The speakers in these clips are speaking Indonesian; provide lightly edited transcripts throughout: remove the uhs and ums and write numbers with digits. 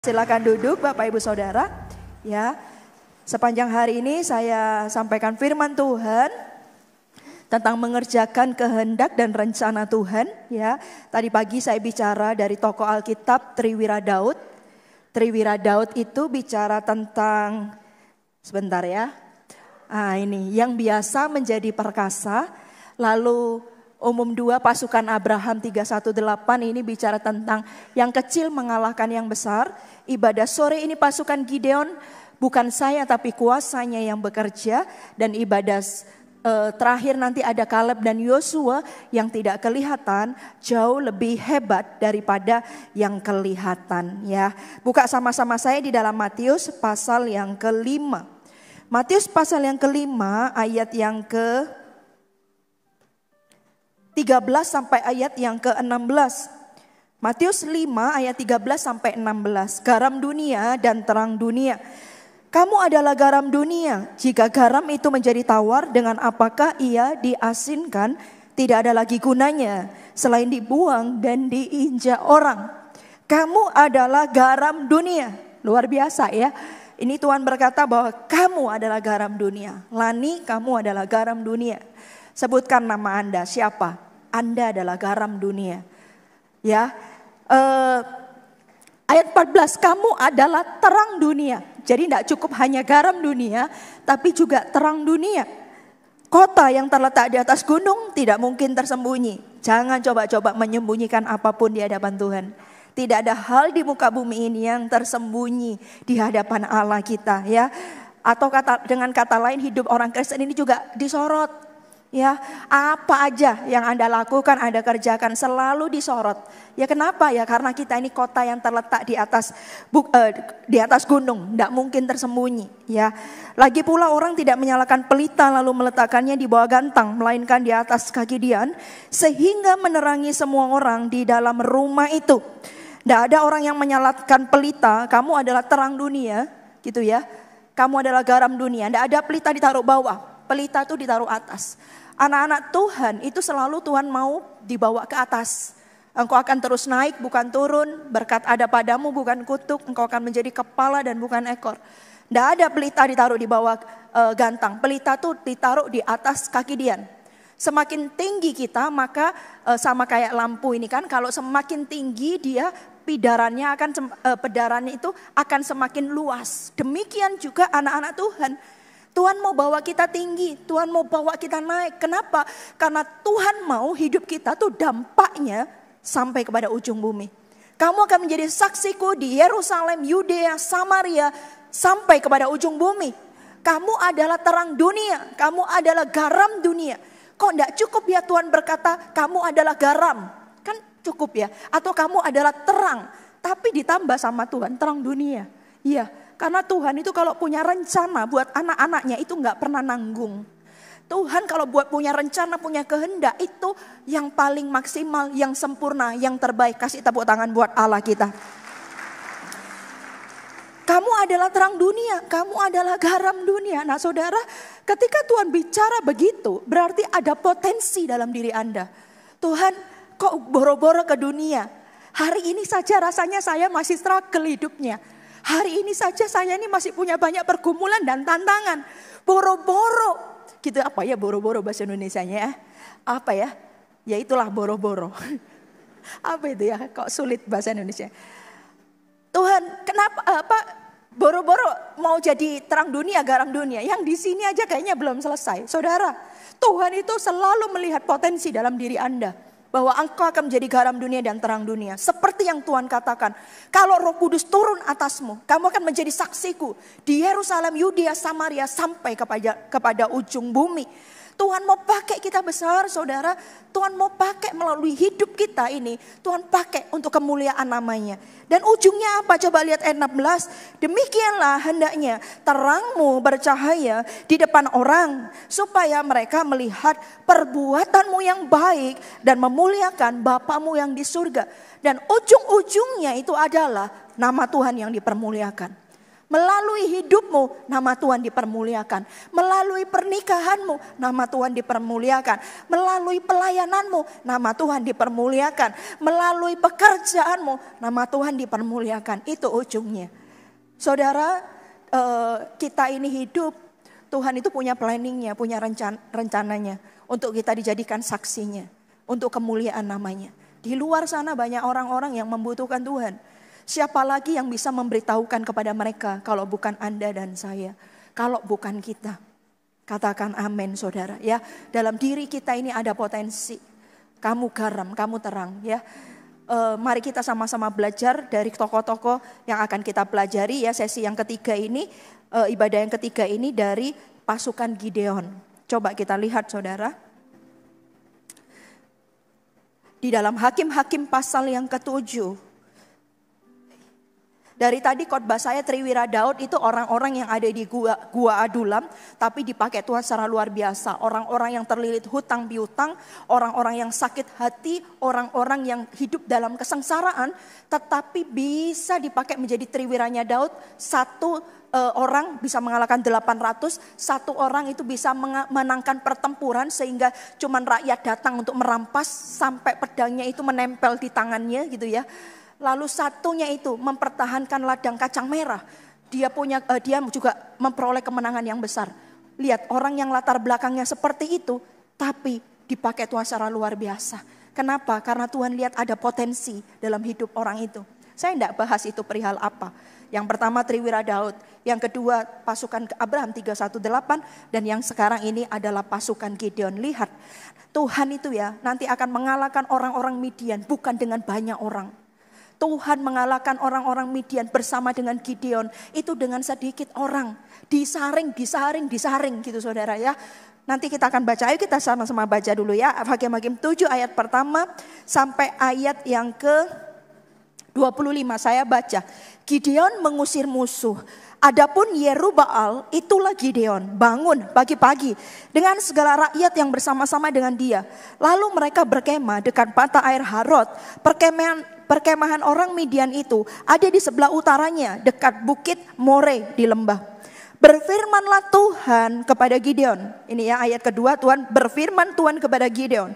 Silakan duduk Bapak Ibu Saudara. Ya, sepanjang hari ini saya sampaikan firman Tuhan tentang mengerjakan kehendak dan rencana Tuhan. Ya, tadi pagi saya bicara dari tokoh Alkitab Triwira Daud. Triwira Daud itu bicara tentang, sebentar ya. Ini yang biasa menjadi perkasa. Lalu Umum 2 pasukan Abraham 318 ini bicara tentang yang kecil mengalahkan yang besar. Ibadah sore ini pasukan Gideon, bukan saya tapi kuasanya yang bekerja. Dan ibadah terakhir nanti ada Kaleb dan Yosua yang tidak kelihatan jauh lebih hebat daripada yang kelihatan. Ya, buka sama-sama saya di dalam Matius pasal yang kelima. Matius pasal yang kelima ayat yang ke 13 sampai ayat yang ke-16. Matius 5 ayat 13 sampai 16. Garam dunia dan terang dunia. Kamu adalah garam dunia. Jika garam itu menjadi tawar, dengan apakah ia diasinkan? Tidak ada lagi gunanya selain dibuang dan diinjak orang. Kamu adalah garam dunia. Luar biasa ya. Ini Tuhan berkata bahwa kamu adalah garam dunia. Lani, kamu adalah garam dunia. Sebutkan nama Anda, siapa? Anda adalah garam dunia. Ya, ayat 14, kamu adalah terang dunia. Jadi tidak cukup hanya garam dunia, tapi juga terang dunia. Kota yang terletak di atas gunung tidak mungkin tersembunyi. Jangan coba-coba menyembunyikan apapun di hadapan Tuhan. Tidak ada hal di muka bumi ini yang tersembunyi di hadapan Allah kita. Ya, atau dengan kata lain, hidup orang Kristen ini juga disorot. Ya, apa aja yang Anda lakukan, Anda kerjakan selalu disorot. Ya kenapa? Ya karena kita ini kota yang terletak di atas gunung, tidak mungkin tersembunyi. Ya, lagi pula orang tidak menyalakan pelita lalu meletakkannya di bawah gantang, melainkan di atas kaki dian, sehingga menerangi semua orang di dalam rumah itu. Tidak ada orang yang menyalakan pelita. Kamu adalah terang dunia, gitu ya. Kamu adalah garam dunia. Tidak ada pelita ditaruh bawah, pelita itu ditaruh atas. Anak-anak Tuhan itu selalu Tuhan mau dibawa ke atas. Engkau akan terus naik bukan turun. Berkat ada padamu bukan kutuk. Engkau akan menjadi kepala dan bukan ekor. Tidak ada pelita ditaruh di bawah gantang. Pelita itu ditaruh di atas kaki dian. Semakin tinggi kita maka sama kayak lampu ini kan. Kalau semakin tinggi dia pedarannya itu akan semakin luas. Demikian juga anak-anak Tuhan. Tuhan mau bawa kita tinggi, Tuhan mau bawa kita naik. Kenapa? Karena Tuhan mau hidup kita tuh dampaknya sampai kepada ujung bumi. Kamu akan menjadi saksiku di Yerusalem, Yudea, Samaria, sampai kepada ujung bumi. Kamu adalah terang dunia, kamu adalah garam dunia. Kok enggak cukup ya Tuhan berkata kamu adalah garam? Kan cukup ya. Atau kamu adalah terang, tapi ditambah sama Tuhan terang dunia. Iya. Karena Tuhan itu kalau punya rencana buat anak-anaknya itu gak pernah nanggung. Tuhan kalau punya rencana, punya kehendak itu yang paling maksimal, yang sempurna, yang terbaik. Kasih tepuk tangan buat Allah kita. Kamu adalah terang dunia, kamu adalah garam dunia. Nah saudara, ketika Tuhan bicara begitu berarti ada potensi dalam diri Anda. Tuhan kok boro-boro ke dunia. Hari ini saja rasanya saya masih struggle hidupnya. Hari ini saja saya ini masih punya banyak pergumulan dan tantangan. Boro-boro. Gitu apa ya boro-boro bahasa Indonesianya ya? Apa ya? Ya itulah boro-boro. Apa itu ya? Kok sulit bahasa Indonesia. Tuhan, kenapa boro-boro mau jadi terang dunia, garam dunia? Yang di sini aja kayaknya belum selesai. Saudara, Tuhan itu selalu melihat potensi dalam diri Anda. Bahwa engkau akan menjadi garam dunia dan terang dunia. Seperti yang Tuhan katakan. Kalau Roh Kudus turun atasmu, kamu akan menjadi saksiku. Di Yerusalem, Yudea, Samaria sampai kepada ujung bumi. Tuhan mau pakai kita besar saudara. Tuhan mau pakai melalui hidup kita ini. Tuhan pakai untuk kemuliaan namanya. Dan ujungnya apa? Coba lihat ayat 16. Demikianlah hendaknya terangmu bercahaya di depan orang. Supaya mereka melihat perbuatanmu yang baik. Dan memuliakan Bapamu yang di surga. Dan ujung-ujungnya itu adalah nama Tuhan yang dipermuliakan. Melalui hidupmu, nama Tuhan dipermuliakan. Melalui pernikahanmu, nama Tuhan dipermuliakan. Melalui pelayananmu, nama Tuhan dipermuliakan. Melalui pekerjaanmu, nama Tuhan dipermuliakan. Itu ujungnya. Saudara, kita ini hidup, Tuhan itu punya planningnya, punya rencananya. Untuk kita dijadikan saksinya, untuk kemuliaan namanya. Di luar sana banyak orang-orang yang membutuhkan Tuhan. Siapa lagi yang bisa memberitahukan kepada mereka kalau bukan Anda dan saya, kalau bukan kita. Katakan amin saudara ya. Dalam diri kita ini ada potensi. Kamu garam, kamu terang ya. Mari kita sama-sama belajar dari tokoh-tokoh yang akan kita pelajari ya. Sesi yang ketiga ini, ibadah yang ketiga ini dari pasukan Gideon. Coba kita lihat saudara. Di dalam Hakim-Hakim pasal yang ke-7. Dari tadi khotbah saya Triwira Daud itu orang-orang yang ada di gua Adulam, tapi dipakai Tuhan secara luar biasa. Orang-orang yang terlilit hutang piutang, orang-orang yang sakit hati, orang-orang yang hidup dalam kesengsaraan, tetapi bisa dipakai menjadi Triwiranya Daud. Satu orang bisa mengalahkan 800, satu orang itu bisa menangkan pertempuran sehingga cuman rakyat datang untuk merampas sampai pedangnya itu menempel di tangannya gitu ya. Lalu satunya itu mempertahankan ladang kacang merah. Dia juga memperoleh kemenangan yang besar. Lihat orang yang latar belakangnya seperti itu, tapi dipakai Tuhan secara luar biasa. Kenapa? Karena Tuhan lihat ada potensi dalam hidup orang itu. Saya tidak bahas itu perihal apa. Yang pertama Triwira Daud, yang kedua pasukan Abraham 318, dan yang sekarang ini adalah pasukan Gideon. Lihat, Tuhan itu ya nanti akan mengalahkan orang-orang Midian bukan dengan banyak orang. Tuhan mengalahkan orang-orang Midian bersama dengan Gideon itu dengan sedikit orang. Disaring gitu saudara ya. Nanti kita akan baca, ayo kita sama-sama baca dulu ya. Hakim-Hakim 7 ayat pertama sampai ayat yang ke-25 saya baca. Gideon mengusir musuh. Adapun Yerubbaal itulah Gideon, bangun pagi-pagi dengan segala rakyat yang bersama-sama dengan dia. Lalu mereka berkemah dekat mata air Harod. Perkemahan orang Midian itu ada di sebelah utaranya dekat bukit More di lembah. Berfirmanlah Tuhan kepada Gideon. Ini ya ayat kedua, Tuhan berfirman Tuhan kepada Gideon.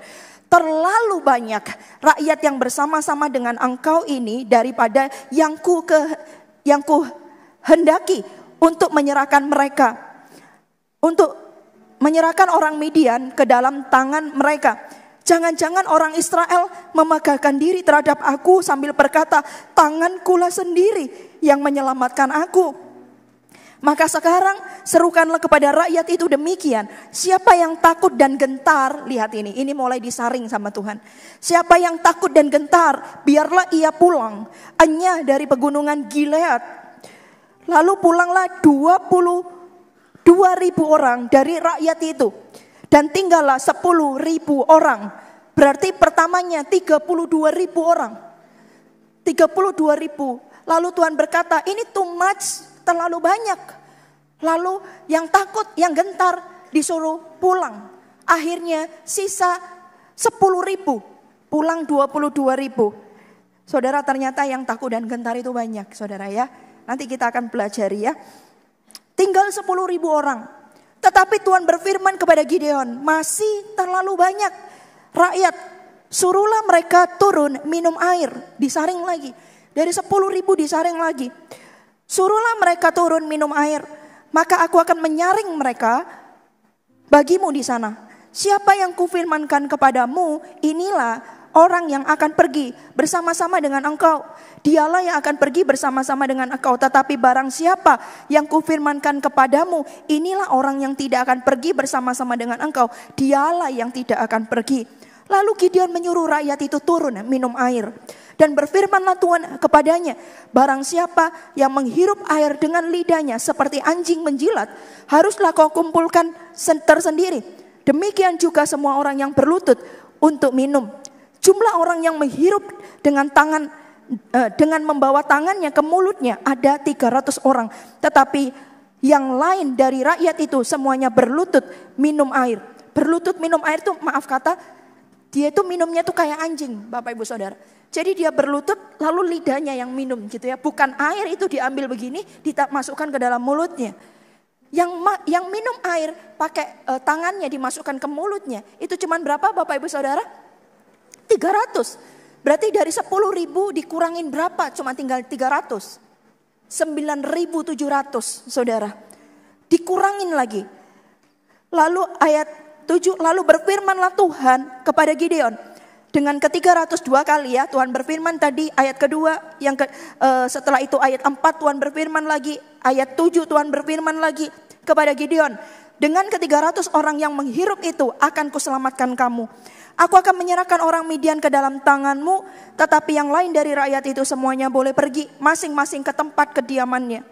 Terlalu banyak rakyat yang bersama-sama dengan engkau ini daripada yang ku hendaki untuk menyerahkan mereka. Untuk menyerahkan orang Midian ke dalam tangan mereka. Jangan-jangan orang Israel memegahkan diri terhadap aku sambil berkata, tangankulah sendiri yang menyelamatkan aku. Maka sekarang serukanlah kepada rakyat itu demikian. Siapa yang takut dan gentar, lihat ini mulai disaring sama Tuhan. Siapa yang takut dan gentar, biarlah ia pulang. Hanya dari pegunungan Gilead. Lalu pulanglah 22.000 orang dari rakyat itu. Dan tinggallah 10.000 orang. Berarti pertamanya 32.000 orang. 32.000. Lalu Tuhan berkata, ini too much, terlalu banyak. Lalu yang takut, yang gentar disuruh pulang. Akhirnya sisa 10.000. Pulang 22.000. Saudara, ternyata yang takut dan gentar itu banyak saudara ya. Nanti kita akan pelajari ya. Tinggal 10.000 orang. Tetapi Tuhan berfirman kepada Gideon, masih terlalu banyak rakyat. Suruhlah mereka turun minum air. Disaring lagi. Dari 10.000 disaring lagi. Suruhlah mereka turun minum air. Maka aku akan menyaring mereka bagimu di sana. Siapa yang kufirmankan kepadamu, inilah orang yang akan pergi bersama-sama dengan engkau. Dialah yang akan pergi bersama-sama dengan engkau. Tetapi barang siapa yang kufirmankan kepadamu, inilah orang yang tidak akan pergi bersama-sama dengan engkau. Dialah yang tidak akan pergi. Lalu Gideon menyuruh rakyat itu turun minum air. Dan berfirmanlah Tuhan kepadanya, barang siapa yang menghirup air dengan lidahnya seperti anjing menjilat, haruslah kau kumpulkan tersendiri. Demikian juga semua orang yang berlutut untuk minum. Jumlah orang yang menghirup dengan membawa tangannya ke mulutnya ada 300 orang. Tetapi yang lain dari rakyat itu semuanya berlutut minum air. Berlutut minum air itu maaf kata, dia itu minumnya tuh kayak anjing Bapak Ibu Saudara. Jadi dia berlutut lalu lidahnya yang minum gitu ya. Bukan air itu diambil begini dimasukkan ke dalam mulutnya. Yang minum air pakai tangannya dimasukkan ke mulutnya. Itu cuman berapa Bapak Ibu Saudara? 300. Berarti dari 10.000 dikurangin berapa? Cuma tinggal 300. 9.700 Saudara. Dikurangin lagi. Lalu ayat 7, lalu berfirmanlah Tuhan kepada Gideon. Dengan ke-302 kali ya, Tuhan berfirman tadi ayat kedua, setelah itu ayat 4 Tuhan berfirman lagi, ayat 7 Tuhan berfirman lagi kepada Gideon. Dengan ke-300 orang yang menghirup itu akan kuselamatkan kamu. Aku akan menyerahkan orang Midian ke dalam tanganmu, tetapi yang lain dari rakyat itu semuanya boleh pergi masing-masing ke tempat kediamannya.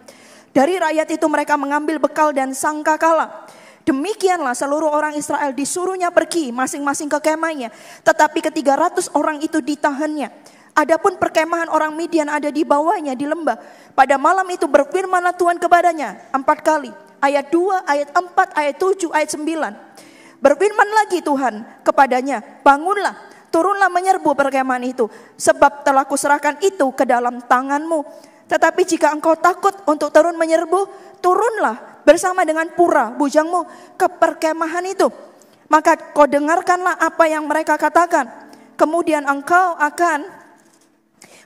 Dari rakyat itu mereka mengambil bekal dan sangkakala. Demikianlah seluruh orang Israel disuruhnya pergi masing-masing ke kemahnya. Tetapi ke-300 orang itu ditahannya. Adapun perkemahan orang Midian ada di bawahnya di lembah. Pada malam itu berfirmanlah Tuhan kepadanya 4 kali. Ayat 2, ayat 4, ayat 7, ayat 9. Berfirman lagi Tuhan kepadanya, bangunlah, turunlah menyerbu perkemahan itu. Sebab telah kuserahkan itu ke dalam tanganmu. Tetapi jika engkau takut untuk turun menyerbu, turunlah bersama dengan Pura bujangmu ke perkemahan itu. Maka kau dengarkanlah apa yang mereka katakan. Kemudian engkau akan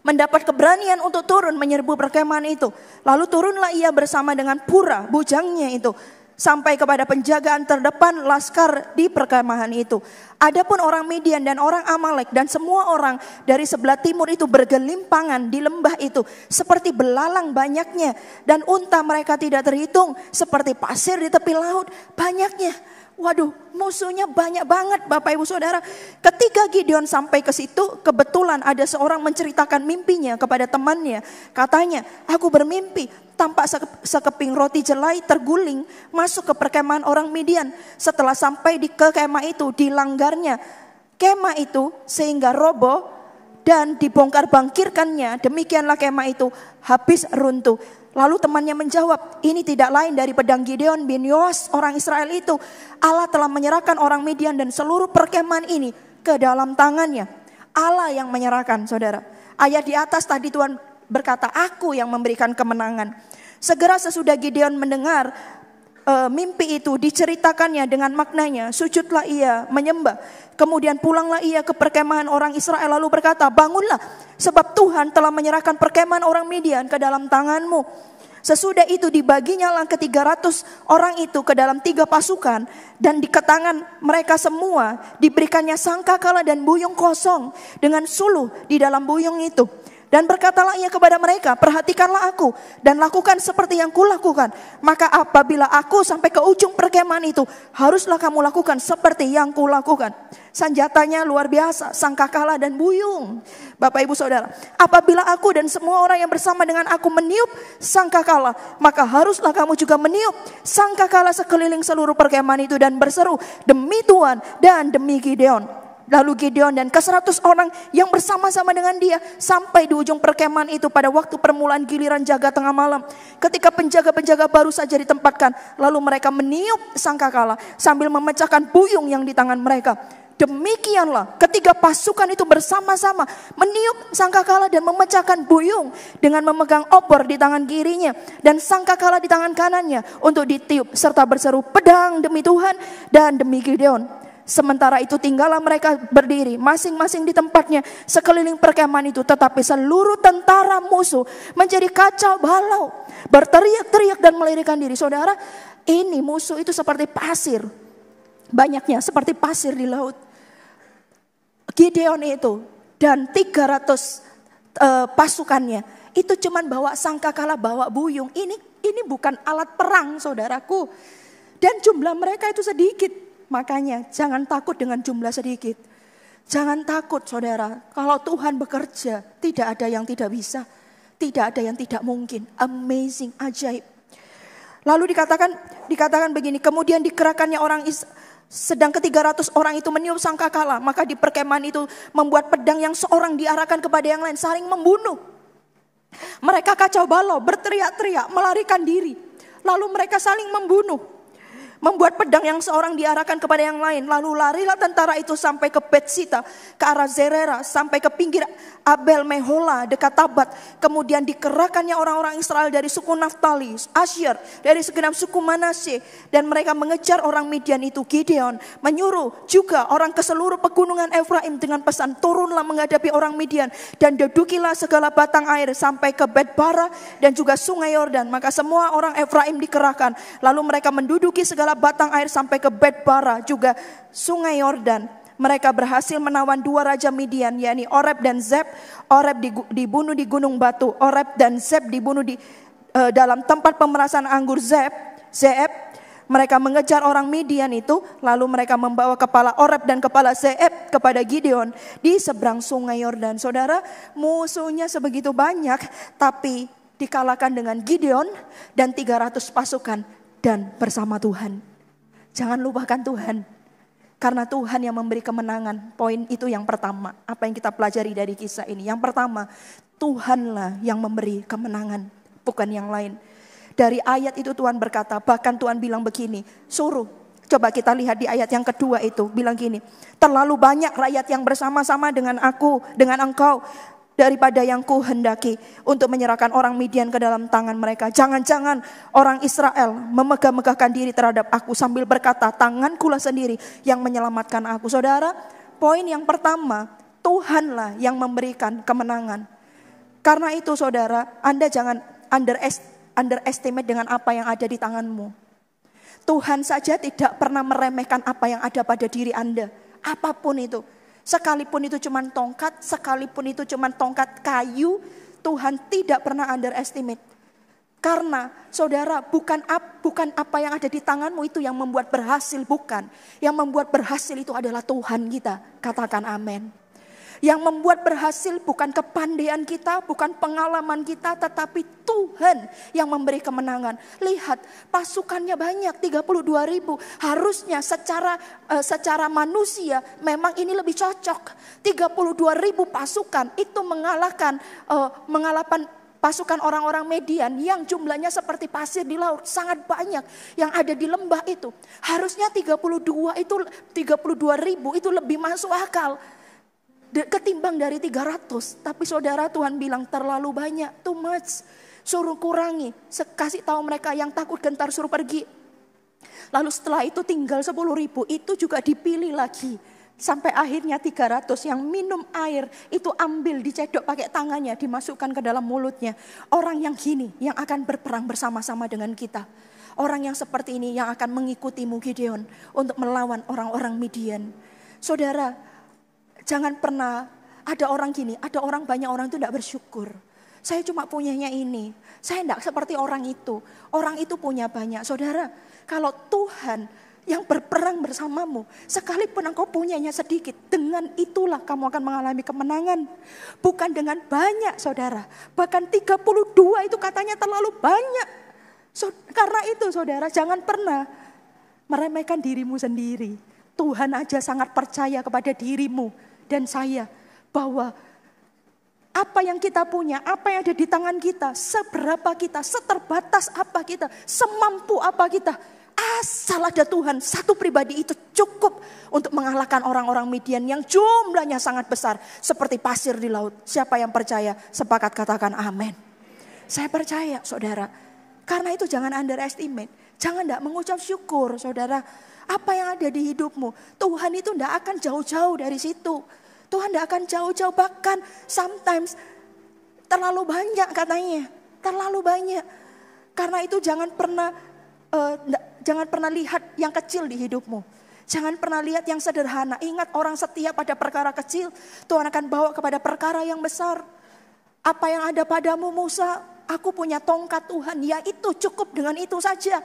mendapat keberanian untuk turun menyerbu perkemahan itu. Lalu turunlah ia bersama dengan Pura bujangnya itu sampai kepada penjagaan terdepan laskar di perkemahan itu. Adapun orang Midian dan orang Amalek dan semua orang dari sebelah timur itu bergelimpangan di lembah itu seperti belalang banyaknya, dan unta mereka tidak terhitung, seperti pasir di tepi laut banyaknya. Waduh, musuhnya banyak banget Bapak Ibu Saudara. Ketika Gideon sampai ke situ, kebetulan ada seorang menceritakan mimpinya kepada temannya. Katanya, aku bermimpi tampak sekeping roti jelai terguling masuk ke perkemahan orang Midian. Setelah sampai ke kemah itu, dilanggarnya kemah itu sehingga roboh dan dibongkar bangkirkannya. Demikianlah kemah itu habis runtuh. Lalu temannya menjawab, ini tidak lain dari pedang Gideon bin Yoas orang Israel itu. Allah telah menyerahkan orang Midian dan seluruh perkemahan ini ke dalam tangannya. Allah yang menyerahkan, saudara. Ayat di atas tadi Tuhan berkata, aku yang memberikan kemenangan. Segera sesudah Gideon mendengar mimpi itu diceritakannya dengan maknanya, sujudlah ia menyembah. Kemudian pulanglah ia ke perkemahan orang Israel lalu berkata, bangunlah sebab Tuhan telah menyerahkan perkemahan orang Midian ke dalam tanganmu. Sesudah itu dibaginya lah ke-300 orang itu ke dalam 3 pasukan, dan di tangan mereka semua diberikannya sangkakala dan buyung kosong dengan suluh di dalam buyung itu. Dan berkatalah ia kepada mereka, perhatikanlah aku dan lakukan seperti yang kulakukan. Maka apabila aku sampai ke ujung perkemahan itu, haruslah kamu lakukan seperti yang kulakukan. Senjatanya luar biasa, sangkakala dan buyung. Bapak Ibu Saudara, apabila aku dan semua orang yang bersama dengan aku meniup sangkakala, maka haruslah kamu juga meniup sangkakala sekeliling seluruh perkemahan itu dan berseru, demi Tuhan dan demi Gideon. Lalu Gideon dan ke-100 orang yang bersama-sama dengan dia sampai di ujung perkemahan itu pada waktu permulaan giliran jaga tengah malam. Ketika penjaga-penjaga baru saja ditempatkan, lalu mereka meniup sangkakala sambil memecahkan buyung yang di tangan mereka. Demikianlah ketiga pasukan itu bersama-sama meniup sangkakala dan memecahkan buyung dengan memegang obor di tangan kirinya dan sangkakala di tangan kanannya untuk ditiup serta berseru, pedang demi Tuhan dan demi Gideon. Sementara itu tinggallah mereka berdiri masing-masing di tempatnya sekeliling perkemahan itu. Tetapi seluruh tentara musuh menjadi kacau balau, berteriak-teriak dan melarikan diri. Saudara, ini musuh itu seperti pasir. Banyaknya seperti pasir di laut. Gideon itu dan 300 pasukannya itu cuman bawa sangkakala, bawa buyung. Ini bukan alat perang, saudaraku. Dan jumlah mereka itu sedikit. Makanya jangan takut dengan jumlah sedikit. Jangan takut saudara. Kalau Tuhan bekerja, tidak ada yang tidak bisa. Tidak ada yang tidak mungkin. Amazing, ajaib. Lalu dikatakan begini. Kemudian dikerahkannya orang sedang ke-300 orang itu meniup sangkakala. Maka di perkemahan itu membuat pedang yang seorang diarahkan kepada yang lain, saling membunuh. Mereka kacau balau, berteriak-teriak, melarikan diri. Lalu mereka saling membunuh. membuat pedang yang seorang diarahkan kepada yang lain. Lalu larilah tentara itu sampai ke Betsita, ke arah Zerera, sampai ke pinggir Abel Mehola dekat Tabat. Kemudian dikerahkannya orang-orang Israel dari suku Naftali, Asyir, dari segenap suku Manasye. Dan mereka mengejar orang Midian itu. Gideon menyuruh juga orang ke seluruh pegunungan Efraim dengan pesan, turunlah menghadapi orang Midian dan dudukilah segala batang air sampai ke Bet-bara dan juga sungai Yordan. Maka semua orang Efraim dikerahkan. Lalu mereka menduduki segala batang air sampai ke Bet-bara juga sungai Yordan. Mereka berhasil menawan dua raja Midian, yakni Oreb dan Zeb. Oreb dibunuh di gunung batu, Oreb dan Zeb dibunuh di dalam tempat pemerasan anggur Zeb. Mereka mengejar orang Midian itu, lalu mereka membawa kepala Oreb dan kepala Zeb kepada Gideon di seberang sungai Yordan. Saudara, musuhnya sebegitu banyak, tapi dikalahkan dengan Gideon dan 300 pasukan dan bersama Tuhan. Jangan lupakan Tuhan, karena Tuhan yang memberi kemenangan. Poin itu yang pertama, apa yang kita pelajari dari kisah ini. Yang pertama, Tuhanlah yang memberi kemenangan, bukan yang lain. Dari ayat itu Tuhan berkata, bahkan Tuhan bilang begini, suruh. Coba kita lihat di ayat yang kedua itu, bilang gini, terlalu banyak rakyat yang bersama-sama dengan aku, dengan engkau, daripada yang kuhendaki untuk menyerahkan orang Midian ke dalam tangan mereka. Jangan-jangan orang Israel memegah-megahkan diri terhadap aku sambil berkata, tangankulah sendiri yang menyelamatkan aku. Saudara, poin yang pertama, Tuhanlah yang memberikan kemenangan. Karena itu saudara, Anda jangan underestimate dengan apa yang ada di tanganmu. Tuhan saja tidak pernah meremehkan apa yang ada pada diri Anda. Apapun itu. Sekalipun itu cuma tongkat, sekalipun itu cuma tongkat kayu, Tuhan tidak pernah underestimate. Karena saudara, bukan apa yang ada di tanganmu itu yang membuat berhasil, bukan. Yang membuat berhasil itu adalah Tuhan kita. Katakan amin. Yang membuat berhasil bukan kepandaian kita, bukan pengalaman kita, tetapi Tuhan yang memberi kemenangan. Lihat, pasukannya banyak, 32.000. Harusnya secara manusia memang ini lebih cocok. 32.000 pasukan itu mengalahkan pasukan orang-orang Midian yang jumlahnya seperti pasir di laut, sangat banyak yang ada di lembah itu. Harusnya 32.000 itu lebih masuk akal ketimbang dari 300. Tapi saudara, Tuhan bilang terlalu banyak, too much. Suruh kurangi, kasih tahu mereka yang takut gentar suruh pergi. Lalu setelah itu tinggal 10.000, itu juga dipilih lagi. Sampai akhirnya 300 yang minum air itu ambil, dicedok pakai tangannya, dimasukkan ke dalam mulutnya. Orang yang gini yang akan berperang bersama-sama dengan kita. Orang yang seperti ini yang akan mengikutimu Gideon untuk melawan orang-orang Midian. Saudara, jangan pernah ada orang gini, banyak orang itu tidak bersyukur. Saya cuma punyanya ini, saya tidak seperti orang itu. Orang itu punya banyak. Saudara, kalau Tuhan yang berperang bersamamu, sekalipun engkau punyanya sedikit, dengan itulah kamu akan mengalami kemenangan. Bukan dengan banyak saudara, bahkan 32 itu katanya terlalu banyak. Karena itu saudara, jangan pernah meremehkan dirimu sendiri. Tuhan aja sangat percaya kepada dirimu dan saya, bahwa apa yang kita punya, apa yang ada di tangan kita, seberapa kita, seterbatas apa kita, semampu apa kita, asal ada Tuhan, satu pribadi itu cukup untuk mengalahkan orang-orang Midian yang jumlahnya sangat besar seperti pasir di laut. Siapa yang percaya? Sepakat katakan amin. Saya percaya saudara. Karena itu jangan underestimate, jangan tidak mengucap syukur saudara. Apa yang ada di hidupmu, Tuhan itu tidak akan jauh-jauh dari situ. Tuhan tidak akan jauh-jauh, bahkan sometimes terlalu banyak katanya. Terlalu banyak. Karena itu jangan pernah lihat yang kecil di hidupmu. Jangan pernah lihat yang sederhana. Ingat, orang setia pada perkara kecil, Tuhan akan bawa kepada perkara yang besar. Apa yang ada padamu Musa, aku punya tongkat Tuhan. Ya itu cukup, dengan itu saja.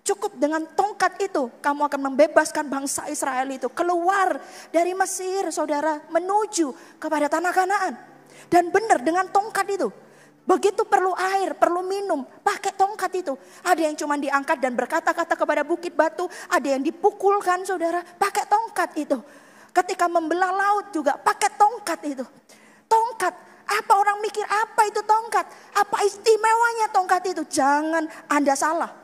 Cukup dengan tongkat itu, kamu akan membebaskan bangsa Israel itu keluar dari Mesir, saudara, menuju kepada tanah Kanaan. Dan benar dengan tongkat itu, begitu perlu air, perlu minum, pakai tongkat itu. Ada yang cuma diangkat dan berkata-kata kepada bukit batu, ada yang dipukulkan saudara, pakai tongkat itu. Ketika membelah laut juga pakai tongkat itu. Tongkat, apa orang mikir apa itu tongkat? Apa istimewanya tongkat itu? Jangan Anda salah.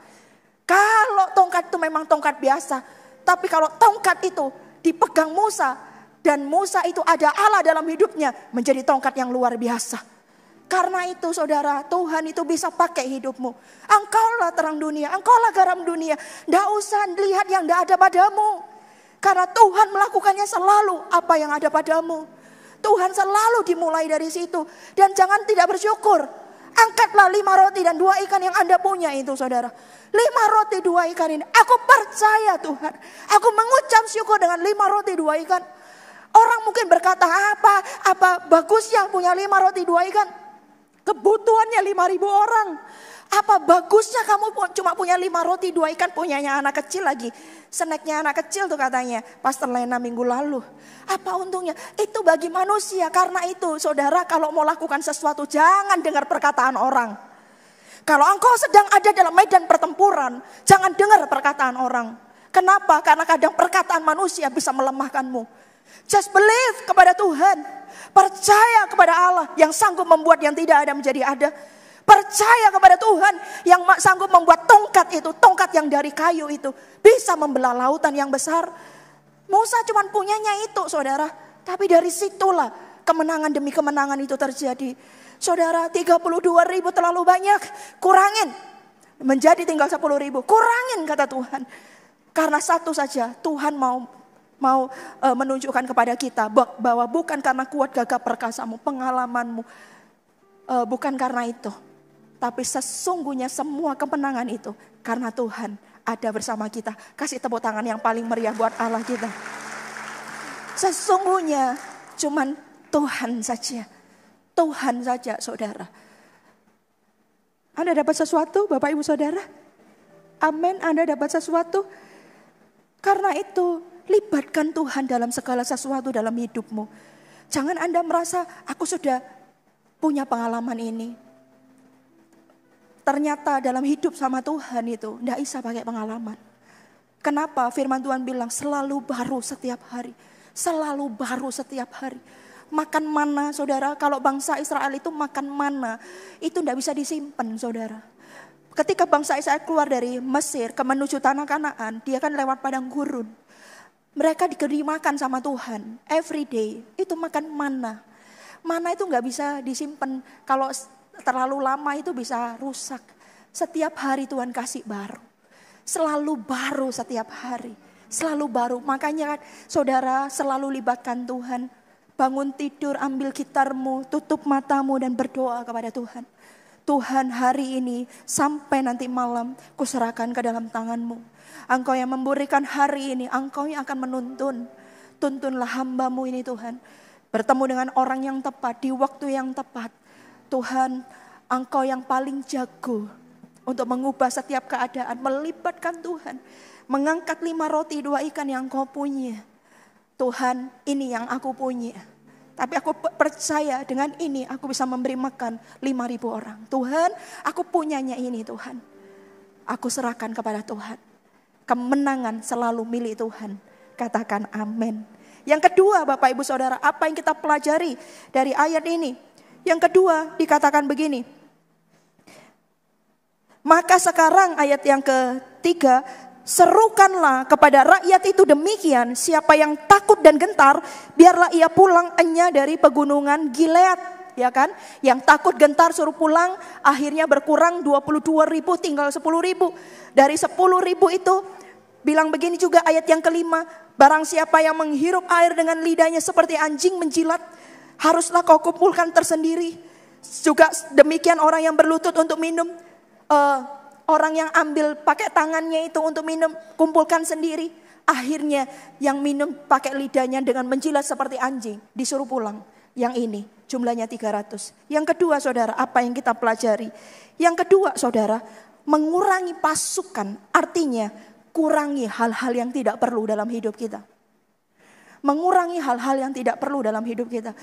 Kalau tongkat itu memang tongkat biasa, tapi kalau tongkat itu dipegang Musa, dan Musa itu ada Allah dalam hidupnya, menjadi tongkat yang luar biasa. Karena itu saudara, Tuhan itu bisa pakai hidupmu. Engkaulah terang dunia, engkaulah garam dunia. Tidak usah lihat yang tidak ada padamu. Karena Tuhan melakukannya selalu apa yang ada padamu. Tuhan selalu dimulai dari situ. Dan jangan tidak bersyukur. Angkatlah 5 roti dan 2 ikan yang Anda punya itu saudara. 5 roti 2 ikan ini. Aku percaya Tuhan. Aku mengucap syukur dengan 5 roti 2 ikan. Orang mungkin berkata apa bagusnya punya 5 roti 2 ikan. Kebutuhannya 5.000 orang. Apa bagusnya kamu cuma punya 5 roti 2 ikan, punyanya anak kecil lagi. Snacknya anak kecil tuh katanya Pastor Lena minggu lalu. Apa untungnya? Itu bagi manusia. Karena itu saudara, kalau mau lakukan sesuatu jangan dengar perkataan orang. Kalau engkau sedang ada dalam medan pertempuran, jangan dengar perkataan orang. Kenapa? Karena kadang perkataan manusia bisa melemahkanmu. Just believe kepada Tuhan. Percaya kepada Allah yang sanggup membuat yang tidak ada menjadi ada. Percaya kepada Tuhan yang sanggup membuat tongkat itu, tongkat yang dari kayu itu bisa membelah lautan yang besar. Musa cuma punyanya itu saudara. Tapi dari situlah kemenangan demi kemenangan itu terjadi. Saudara, 32.000 terlalu banyak. Kurangin. Menjadi tinggal 10.000. Kurangin kata Tuhan. Karena satu saja, Tuhan mau menunjukkan kepada kita bahwa bukan karena kuat gagah perkasamu, pengalamanmu. Bukan karena itu. Tapi sesungguhnya semua kemenangan itu karena Tuhan ada bersama kita. Kasih tepuk tangan yang paling meriah buat Allah kita. Sesungguhnya cuman Tuhan saja. Tuhan saja saudara. Anda dapat sesuatu Bapak Ibu Saudara? Amin, Anda dapat sesuatu? Karena itu libatkan Tuhan dalam segala sesuatu dalam hidupmu. Jangan Anda merasa aku sudah punya pengalaman ini. Ternyata dalam hidup sama Tuhan itu tidak bisa pakai pengalaman. Kenapa? Firman Tuhan bilang selalu baru setiap hari. Selalu baru setiap hari. Makan mana saudara, kalau bangsa Israel itu makan mana, itu tidak bisa disimpan saudara. Ketika bangsa Israel keluar dari Mesir ke menuju tanah Kanaan, dia kan lewat padang gurun. Mereka diberi makan sama Tuhan, every day, itu makan mana. Mana itu nggak bisa disimpan, kalau terlalu lama itu bisa rusak. Setiap hari Tuhan kasih baru. Selalu baru setiap hari. Selalu baru. Makanya kan saudara selalu libatkan Tuhan. Bangun tidur, ambil gitarmu, tutup matamu dan berdoa kepada Tuhan. Tuhan, hari ini sampai nanti malam kuserahkan ke dalam tanganmu. Engkau yang memberikan hari ini, Engkau yang akan menuntun. Tuntunlah hambamu ini Tuhan. Bertemu dengan orang yang tepat, di waktu yang tepat. Tuhan, Engkau yang paling jago untuk mengubah setiap keadaan. Melibatkan Tuhan. Mengangkat 5 roti 2 ikan yang Engkau punya. Tuhan, ini yang aku punya. Tapi aku percaya dengan ini aku bisa memberi makan 5.000 orang. Tuhan, aku punyanya ini Tuhan. Aku serahkan kepada Tuhan. Kemenangan selalu milik Tuhan. Katakan amin. Yang kedua Bapak Ibu Saudara, apa yang kita pelajari dari ayat ini? Yang kedua dikatakan begini. Maka sekarang ayat yang ketiga, serukanlah kepada rakyat itu demikian, siapa yang takut dan gentar, biarlah ia pulang enya dari pegunungan Gilead. Ya kan? Yang takut gentar suruh pulang, akhirnya berkurang 22.000 tinggal 10.000. Dari 10.000 itu bilang begini juga ayat yang kelima, barang siapa yang menghirup air dengan lidahnya seperti anjing menjilat, haruslah kau kumpulkan tersendiri. Juga demikian orang yang berlutut untuk minum, orang yang ambil pakai tangannya itu untuk minum, kumpulkan sendiri. Akhirnya yang minum pakai lidahnya dengan menjilat seperti anjing, disuruh pulang. Yang ini jumlahnya 300. Yang kedua saudara, apa yang kita pelajari? Yang kedua saudara, mengurangi pasukan, artinya kurangi hal-hal yang tidak perlu dalam hidup kita. Mengurangi hal-hal yang tidak perlu dalam hidup kita.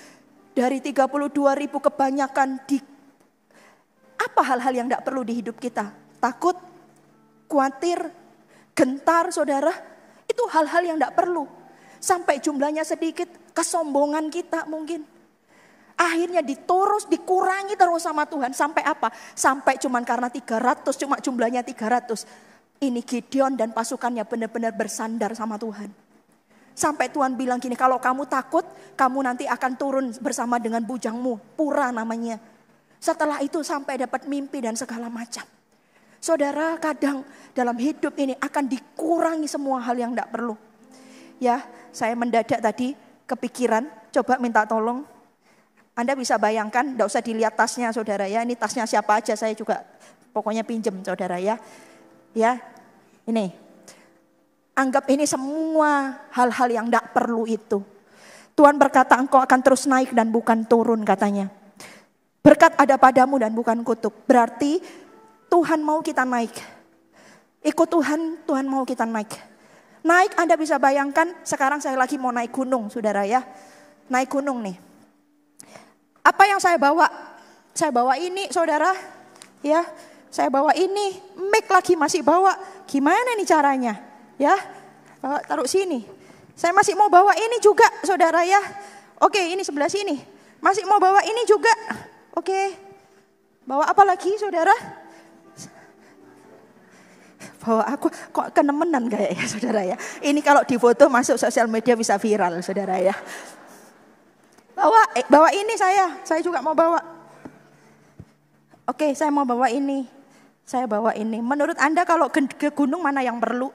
Dari 32.000 kebanyakan apa hal-hal yang tidak perlu di hidup kita? Takut, khawatir, gentar saudara. Itu hal-hal yang tidak perlu. Sampai jumlahnya sedikit, kesombongan kita mungkin. Akhirnya dikurangi terus sama Tuhan. Sampai apa? Sampai cuman karena 300, cuma jumlahnya 300. Ini Gideon dan pasukannya benar-benar bersandar sama Tuhan. Sampai Tuhan bilang gini, kalau kamu takut, kamu nanti akan turun bersama dengan bujangmu. Pura namanya. Setelah itu sampai dapat mimpi dan segala macam. Saudara, kadang dalam hidup ini akan dikurangi semua hal yang tidak perlu. Ya, saya mendadak tadi kepikiran, coba minta tolong. Anda bisa bayangkan, tidak usah dilihat tasnya saudara ya. Ini tasnya siapa aja, saya juga pokoknya pinjem saudara ya. Ya, ini. Anggap ini semua hal-hal yang tidak perlu itu. Tuhan berkata engkau akan terus naik dan bukan turun katanya. Berkat ada padamu dan bukan kutuk. Berarti Tuhan mau kita naik. Ikut Tuhan, Tuhan mau kita naik. Naik Anda bisa bayangkan, sekarang saya lagi mau naik gunung saudara ya. Naik gunung nih. Apa yang saya bawa? Saya bawa ini saudara. Ya, saya bawa ini. Mic lagi masih bawa. Gimana nih caranya? Ya, taruh sini. Saya masih mau bawa ini juga saudara ya. Oke, ini sebelah sini. Masih mau bawa ini juga. Oke. Bawa apa lagi saudara? Bawa aku kok kenemenan kayak ya saudara ya. Ini kalau difoto masuk sosial media bisa viral saudara ya. Bawa ini saya juga mau bawa. Oke, saya mau bawa ini. Saya bawa ini. Menurut Anda kalau ke gunung mana yang perlu?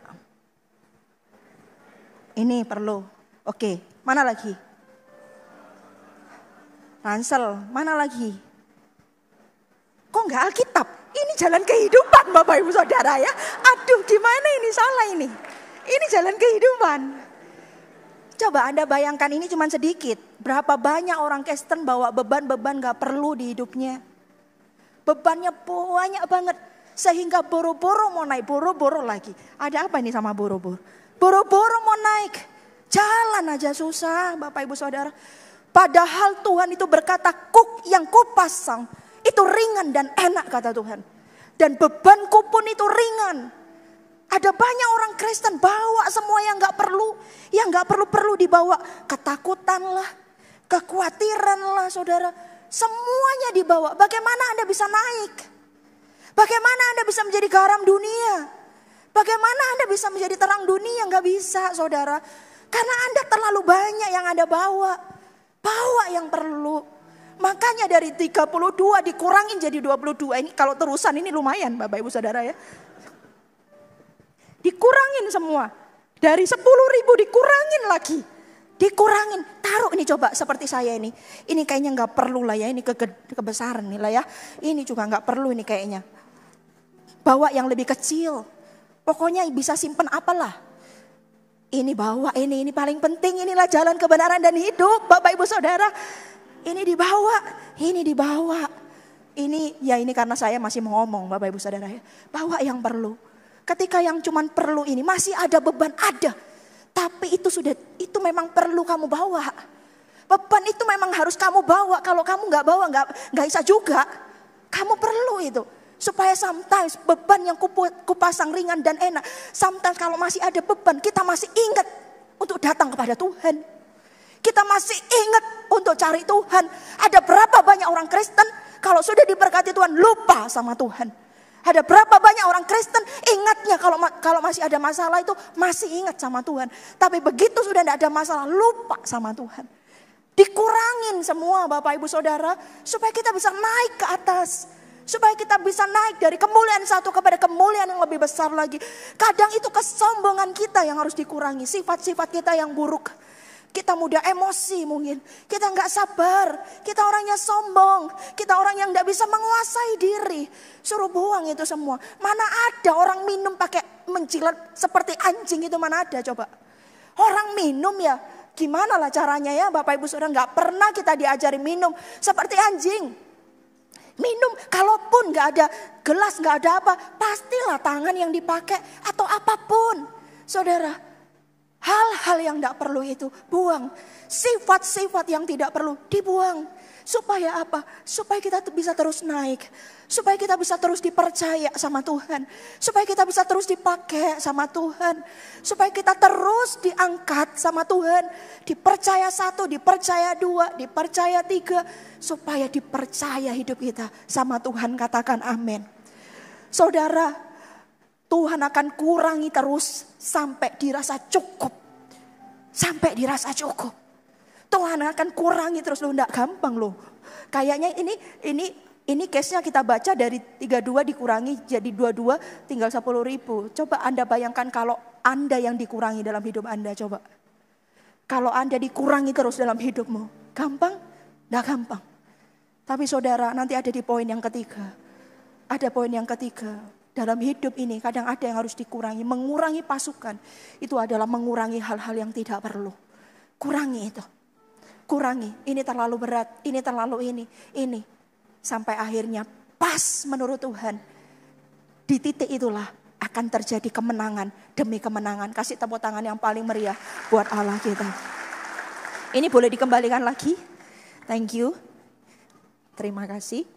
Ini perlu. Oke, mana lagi? Ransel, mana lagi? Kok enggak Alkitab? Ini jalan kehidupan Bapak Ibu Saudara ya. Aduh, gimana ini salah ini? Ini jalan kehidupan. Coba Anda bayangkan ini cuma sedikit. Berapa banyak orang Kristen bawa beban-beban gak perlu di hidupnya. Bebannya banyak banget. Sehingga boro-boro mau naik, boro-boro lagi. Ada apa ini sama boro-boro? Boro-boro mau naik. Jalan aja susah Bapak Ibu Saudara. Padahal Tuhan itu berkata yang kupasang itu ringan dan enak kata Tuhan. Dan bebanku pun itu ringan. Ada banyak orang Kristen bawa semua yang gak perlu. Yang gak perlu dibawa. Ketakutan lah. Kekhawatiran lah saudara. Semuanya dibawa. Bagaimana Anda bisa naik? Bagaimana Anda bisa menjadi garam dunia? Bagaimana Anda bisa menjadi terang dunia? Gak bisa saudara. Karena Anda terlalu banyak yang Anda bawa. Bawa yang perlu. Makanya dari 32 dikurangin jadi 22. Ini kalau terusan ini lumayan Bapak Ibu Saudara ya. Dikurangin semua. Dari 10.000 dikurangin lagi. Dikurangin. Taruh ini coba seperti saya ini. Ini kayaknya gak perlu lah ya. Ini kebesaran nih lah ya. Ini juga gak perlu ini kayaknya. Bawa yang lebih kecil. Pokoknya bisa simpen apalah. Ini bawa, ini paling penting, inilah jalan kebenaran dan hidup Bapak Ibu Saudara. Ini dibawa. Ini karena saya masih mau ngomong Bapak Ibu Saudara ya. Bawa yang perlu. Ketika yang cuman perlu ini masih ada beban, ada. Tapi itu memang perlu kamu bawa. Beban itu memang harus kamu bawa. Kalau kamu gak bawa gak bisa juga. Kamu perlu itu. Supaya sometimes beban yang kupasang ringan dan enak. Sometimes kalau masih ada beban kita masih ingat untuk datang kepada Tuhan. Kita masih ingat untuk cari Tuhan. Ada berapa banyak orang Kristen kalau sudah diberkati Tuhan lupa sama Tuhan. Ada berapa banyak orang Kristen ingatnya kalau masih ada masalah itu masih ingat sama Tuhan. Tapi begitu sudah tidak ada masalah lupa sama Tuhan. Dikurangin semua Bapak Ibu Saudara supaya kita bisa naik ke atas. Supaya kita bisa naik dari kemuliaan satu kepada kemuliaan yang lebih besar lagi. Kadang itu kesombongan kita yang harus dikurangi. Sifat-sifat kita yang buruk. Kita mudah emosi mungkin. Kita gak sabar. Kita orangnya sombong. Kita orang yang gak bisa menguasai diri. Suruh buang itu semua. Mana ada orang minum pakai menjilat seperti anjing itu, mana ada coba. Orang minum ya gimana lah caranya ya Bapak Ibu Saudara. Gak pernah kita diajari minum seperti anjing. Minum, kalaupun gak ada gelas, gak ada apa, pastilah tangan yang dipakai atau apapun. Saudara, hal-hal yang gak perlu itu buang. Sifat-sifat yang tidak perlu dibuang. Supaya apa? Supaya kita bisa terus naik. Supaya kita bisa terus dipercaya sama Tuhan. Supaya kita bisa terus dipakai sama Tuhan. Supaya kita terus diangkat sama Tuhan. Dipercaya 1, dipercaya 2, dipercaya 3. Supaya dipercaya hidup kita sama Tuhan. Katakan amin. Saudara, Tuhan akan kurangi terus sampai dirasa cukup. Sampai dirasa cukup. Tuhan akan kurangi terus. Loh, enggak gampang loh. Kayaknya ini case-nya kita baca dari 32 dikurangi jadi 22 tinggal 10.000. Coba Anda bayangkan kalau Anda yang dikurangi dalam hidup Anda, coba. Kalau Anda dikurangi terus dalam hidupmu, gampang? Enggak gampang. Tapi saudara, nanti ada di poin yang ketiga. Ada poin yang ketiga. Dalam hidup ini kadang ada yang harus dikurangi. Mengurangi pasukan itu adalah mengurangi hal-hal yang tidak perlu. Kurangi itu. Kurangi. Ini terlalu berat. Ini terlalu ini. Sampai akhirnya pas menurut Tuhan. Di titik itulah akan terjadi kemenangan demi kemenangan. Kasih tepuk tangan yang paling meriah buat Allah kita. Ini boleh dikembalikan lagi. Thank you. Terima kasih.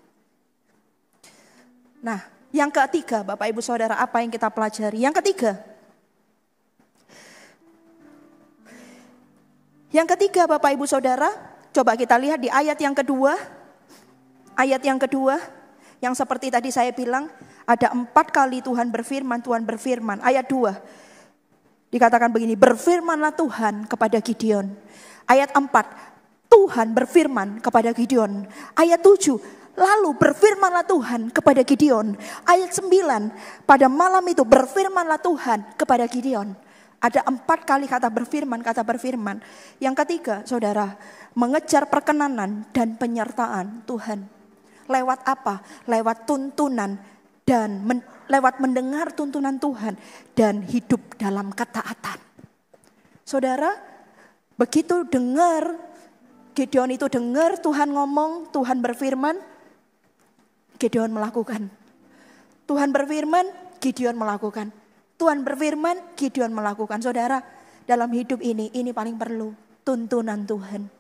Nah, yang ketiga Bapak Ibu Saudara, apa yang kita pelajari? Yang ketiga Bapak Ibu Saudara, coba kita lihat di ayat yang kedua. Ayat yang kedua, yang seperti tadi saya bilang, ada 4 kali Tuhan berfirman. Ayat 2, dikatakan begini, berfirmanlah Tuhan kepada Gideon. Ayat 4, Tuhan berfirman kepada Gideon. Ayat 7, lalu berfirmanlah Tuhan kepada Gideon. Ayat 9, pada malam itu berfirmanlah Tuhan kepada Gideon. Ada 4 kali kata berfirman. Yang ketiga, saudara, mengejar perkenanan dan penyertaan Tuhan. Lewat apa? Lewat tuntunan dan lewat mendengar tuntunan Tuhan dan hidup dalam ketaatan. Saudara, begitu Gideon itu dengar Tuhan ngomong, Tuhan berfirman, Gideon melakukan. Tuhan berfirman, Gideon melakukan. Tuhan berfirman, Gideon melakukan. Saudara, dalam hidup ini paling perlu tuntunan Tuhan.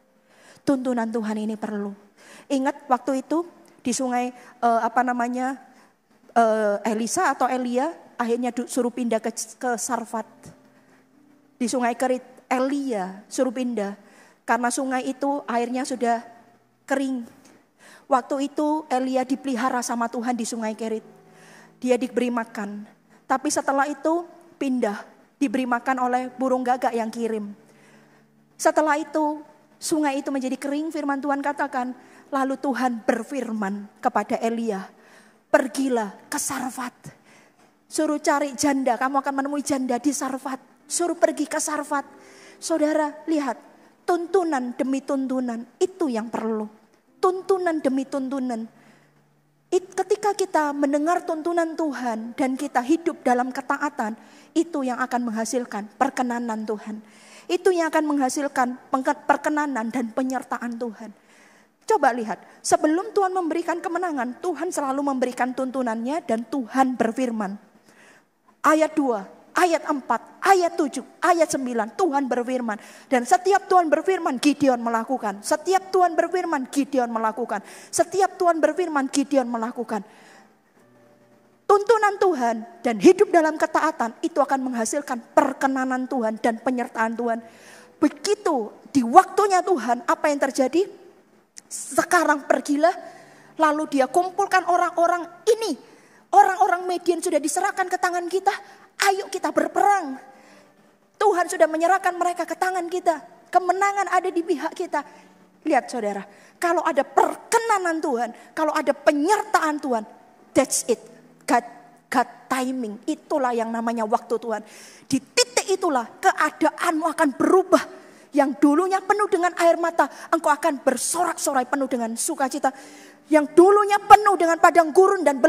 Tuntunan Tuhan ini perlu. Ingat waktu itu di sungai Elisa atau Elia akhirnya suruh pindah ke Sarfat. Di sungai Kerit, Elia suruh pindah. Karena sungai itu airnya sudah kering. Waktu itu Elia dipelihara sama Tuhan di sungai Kerit. Dia diberi makan. Tapi setelah itu pindah. Diberi makan oleh burung gagak yang kirim. Setelah itu sungai itu menjadi kering, firman Tuhan katakan. Lalu Tuhan berfirman kepada Elia. Pergilah ke Sarfat. Suruh cari janda, kamu akan menemui janda di Sarfat. Suruh pergi ke Sarfat. Saudara, lihat. Tuntunan demi tuntunan, itu yang perlu. Tuntunan demi tuntunan. Ketika kita mendengar tuntunan Tuhan dan kita hidup dalam ketaatan, itu yang akan menghasilkan perkenanan Tuhan. Itu yang akan menghasilkan perkenanan dan penyertaan Tuhan. Coba lihat, sebelum Tuhan memberikan kemenangan, Tuhan selalu memberikan tuntunannya dan Tuhan berfirman. Ayat 2. Ayat 4, ayat 7, ayat 9, Tuhan berfirman. Dan setiap Tuhan berfirman, Gideon melakukan. Setiap Tuhan berfirman, Gideon melakukan. Setiap Tuhan berfirman, Gideon melakukan. Tuntunan Tuhan dan hidup dalam ketaatan, itu akan menghasilkan perkenanan Tuhan dan penyertaan Tuhan. Begitu di waktunya Tuhan, apa yang terjadi? Sekarang pergilah, lalu dia kumpulkan orang-orang ini. Orang-orang Median sudah diserahkan ke tangan kita. Ayo kita berperang. Tuhan sudah menyerahkan mereka ke tangan kita. Kemenangan ada di pihak kita. Lihat saudara, kalau ada perkenanan Tuhan, kalau ada penyertaan Tuhan, that's it. God timing, itulah yang namanya waktu Tuhan. Di titik itulah keadaanmu akan berubah. Yang dulunya penuh dengan air mata, engkau akan bersorak-sorai penuh dengan sukacita. Yang dulunya penuh dengan padang gurun dan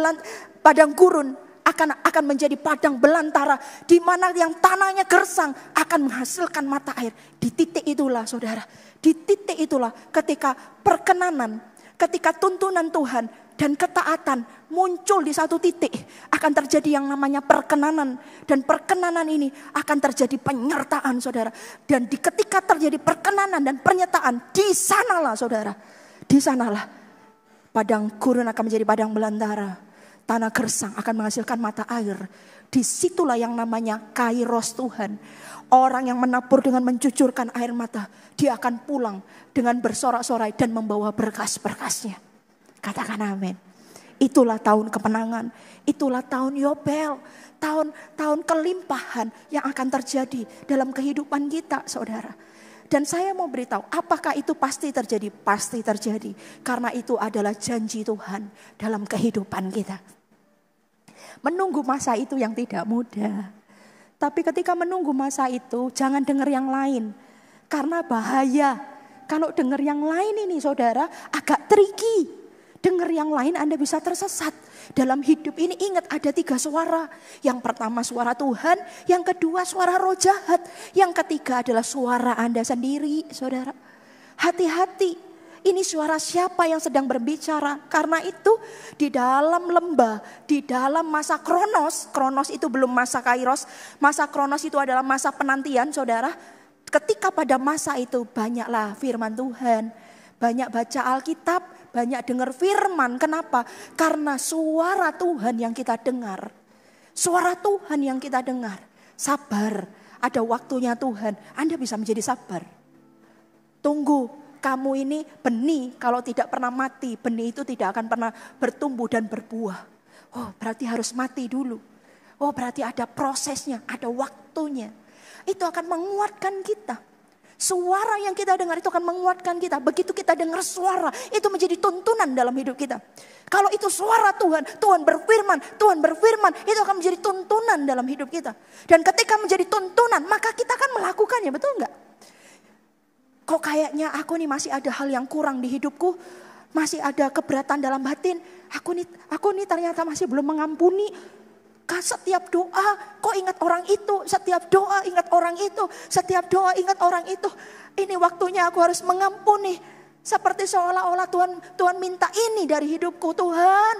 padang gurun akan menjadi padang belantara, di mana yang tanahnya gersang akan menghasilkan mata air. Di titik itulah saudara, di titik itulah ketika perkenanan, ketika tuntunan Tuhan dan ketaatan muncul di satu titik, akan terjadi yang namanya perkenanan. Dan perkenanan ini akan terjadi penyertaan saudara. Dan ketika terjadi perkenanan dan penyertaan, di sanalah saudara, di sanalah padang gurun akan menjadi padang belantara. Tanah gersang akan menghasilkan mata air. Disitulah yang namanya kairos Tuhan. Orang yang menabur dengan mencucurkan air mata, dia akan pulang dengan bersorak-sorai dan membawa berkas-berkasnya. Katakan amin. Itulah tahun kemenangan, itulah tahun Yobel, tahun kelimpahan yang akan terjadi dalam kehidupan kita, saudara. Dan saya mau beritahu, apakah itu pasti terjadi? Pasti terjadi, karena itu adalah janji Tuhan dalam kehidupan kita. Menunggu masa itu yang tidak mudah. Tapi ketika menunggu masa itu, jangan dengar yang lain. Karena bahaya. Kalau dengar yang lain ini, saudara, agak tricky. Dengar yang lain Anda bisa tersesat. Dalam hidup ini ingat ada 3 suara. Yang pertama suara Tuhan, yang kedua suara roh jahat. Yang ketiga adalah suara Anda sendiri, saudara. Hati-hati, ini suara siapa yang sedang berbicara. Karena itu di dalam lembah, di dalam masa Kronos. Kronos itu belum masa Kairos. Masa Kronos itu adalah masa penantian, saudara. Ketika pada masa itu banyaklah firman Tuhan. Banyak baca Alkitab, banyak dengar firman. Kenapa? Karena suara Tuhan yang kita dengar. Suara Tuhan yang kita dengar. Sabar, ada waktunya Tuhan. Anda bisa menjadi sabar. Tunggu, kamu ini benih kalau tidak pernah mati. Benih itu tidak akan pernah bertumbuh dan berbuah. Oh, berarti harus mati dulu. Oh, berarti ada prosesnya, ada waktunya. Itu akan menguatkan kita. Suara yang kita dengar itu akan menguatkan kita. Begitu kita dengar suara, itu menjadi tuntunan dalam hidup kita. Kalau itu suara Tuhan, Tuhan berfirman, itu akan menjadi tuntunan dalam hidup kita. Dan ketika menjadi tuntunan, maka kita akan melakukannya, betul enggak? Kok kayaknya aku nih masih ada hal yang kurang di hidupku, masih ada keberatan dalam batin. Aku nih ternyata masih belum mengampuni. Setiap doa, kok ingat orang itu, setiap doa ingat orang itu, setiap doa ingat orang itu. Ini waktunya aku harus mengampuni. Seperti seolah-olah Tuhan minta ini dari hidupku. Tuhan,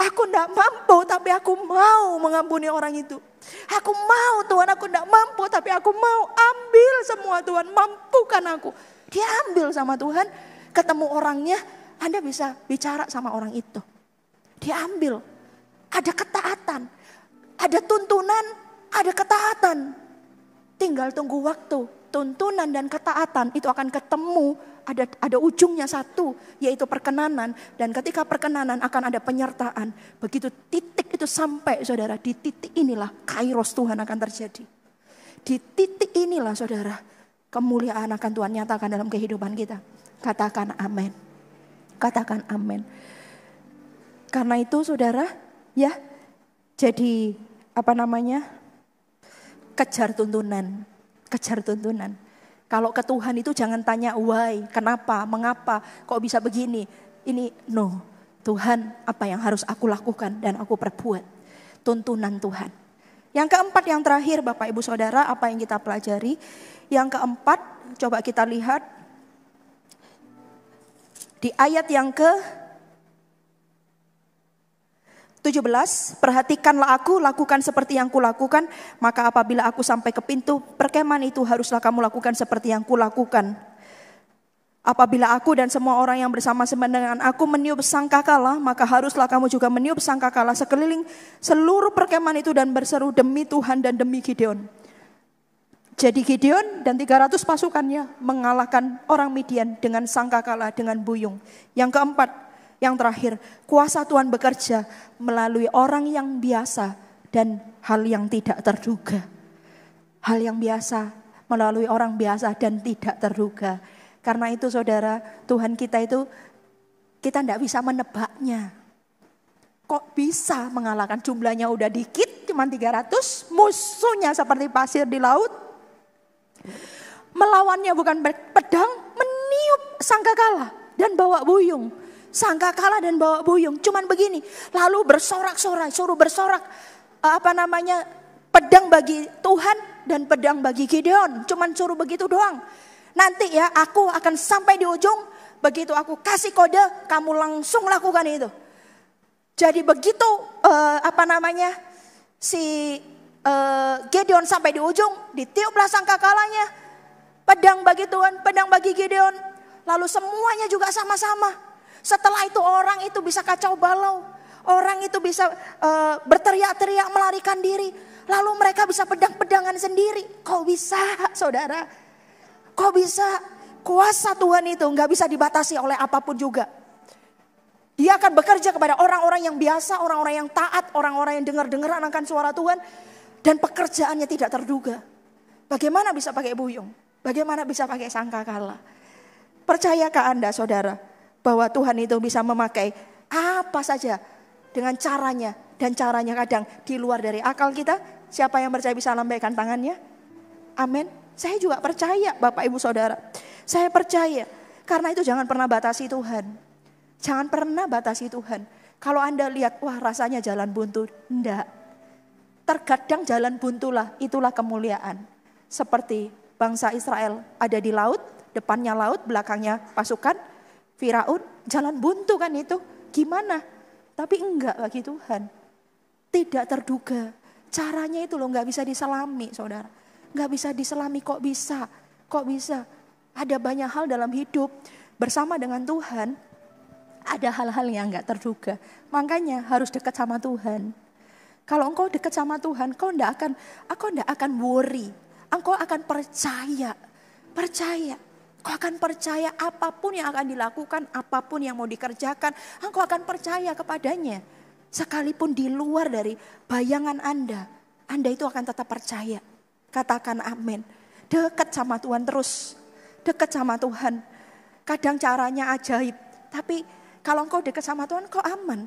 aku tidak mampu tapi aku mau mengampuni orang itu. Aku mau Tuhan, aku tidak mampu tapi aku mau ambil semua Tuhan, mampukan aku. Dia ambil sama Tuhan, ketemu orangnya, Anda bisa bicara sama orang itu. Dia ambil. Ada ketaatan, ada tuntunan, ada ketaatan. Tinggal tunggu waktu, tuntunan dan ketaatan itu akan ketemu. Ada ujungnya satu, yaitu perkenanan. Dan ketika perkenanan akan ada penyertaan. Begitu titik itu sampai, saudara, di titik inilah kairos Tuhan akan terjadi. Di titik inilah, saudara, kemuliaan akan Tuhan nyatakan dalam kehidupan kita. Katakan amin. Katakan amin. Karena itu, saudara, ya, jadi kejar tuntunan. Kejar tuntunan. Kalau ke Tuhan itu jangan tanya why, kenapa, mengapa, kok bisa begini. Ini no, Tuhan apa yang harus aku lakukan dan aku perbuat. Tuntunan Tuhan. Yang keempat, yang terakhir Bapak Ibu Saudara, apa yang kita pelajari. Yang keempat, coba kita lihat. Di ayat yang ke 17, perhatikanlah aku, lakukan seperti yang kulakukan, maka apabila aku sampai ke pintu perkemahan itu haruslah kamu lakukan seperti yang kulakukan. Apabila aku dan semua orang yang bersama-sama dengan aku meniup sangkakala, maka haruslah kamu juga meniup sangkakala sekeliling seluruh perkemahan itu dan berseru demi Tuhan dan demi Gideon. Jadi Gideon dan 300 pasukannya mengalahkan orang Midian dengan sangkakala, dengan buyung. Yang keempat, yang terakhir, kuasa Tuhan bekerja melalui orang yang biasa dan hal yang tidak terduga. Hal yang biasa melalui orang biasa dan tidak terduga. Karena itu saudara, Tuhan kita itu, kita tidak bisa menebaknya. Kok bisa mengalahkan, jumlahnya udah dikit, cuma 300, musuhnya seperti pasir di laut. Melawannya bukan pedang, meniup sangkakala dan bawa buyung. Sangkakala dan bawa buyung, cuman begini. Lalu bersorak-sorai, suruh bersorak. Pedang bagi Tuhan dan pedang bagi Gideon. Cuman suruh begitu doang. Nanti ya aku akan sampai di ujung. Begitu aku kasih kode, kamu langsung lakukan itu. Jadi begitu Gideon sampai di ujung, ditiuplah sangkakalanya. Pedang bagi Tuhan, pedang bagi Gideon. Lalu semuanya juga sama-sama. Setelah itu orang itu bisa kacau balau. Orang itu bisa berteriak-teriak melarikan diri. Lalu mereka bisa pedang-pedangan sendiri. Kok bisa, saudara? Kok bisa? Kuasa Tuhan itu gak bisa dibatasi oleh apapun juga. Dia akan bekerja kepada orang-orang yang biasa, orang-orang yang taat, orang-orang yang dengar-dengar akan suara Tuhan. Dan pekerjaannya tidak terduga. Bagaimana bisa pakai buyung? Bagaimana bisa pakai sangkakala? Percayakah Anda saudara bahwa Tuhan itu bisa memakai apa saja dengan caranya. Dan caranya kadang di luar dari akal kita. Siapa yang percaya bisa lambaikan tangannya? Amin. Saya juga percaya Bapak Ibu Saudara. Saya percaya. Karena itu jangan pernah batasi Tuhan. Jangan pernah batasi Tuhan. Kalau Anda lihat, wah rasanya jalan buntu. Enggak. Terkadang jalan buntulah, itulah kemuliaan. Seperti bangsa Israel ada di laut, depannya laut, belakangnya pasukan Firaun. Jalan buntu kan itu. Gimana? Tapi enggak bagi Tuhan. Tidak terduga. Caranya itu loh gak bisa diselami saudara. Gak bisa diselami, kok bisa? Kok bisa? Ada banyak hal dalam hidup bersama dengan Tuhan. Ada hal-hal yang gak terduga. Makanya harus dekat sama Tuhan. Kalau engkau dekat sama Tuhan, engkau tidak akan worry. Engkau akan percaya. Percaya. Engkau akan percaya apapun yang akan dilakukan, apapun yang mau dikerjakan. Engkau akan percaya kepadanya. Sekalipun di luar dari bayangan Anda itu akan tetap percaya. Katakan amin. Dekat sama Tuhan terus. Dekat sama Tuhan. Kadang caranya ajaib. Tapi kalau engkau dekat sama Tuhan, engkau aman.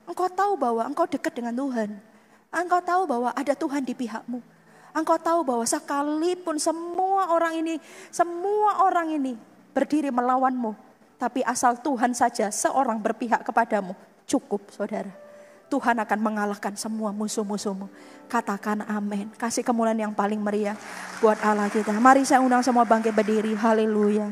Engkau tahu bahwa engkau dekat dengan Tuhan. Engkau tahu bahwa ada Tuhan di pihakmu. Engkau tahu bahwa sekalipun semua orang ini berdiri melawanmu. Tapi asal Tuhan saja seorang berpihak kepadamu. Cukup saudara. Tuhan akan mengalahkan semua musuh-musuhmu. Katakan amin. Kasih kemuliaan yang paling meriah buat Allah kita. Mari saya undang semua bangkit berdiri. Haleluya.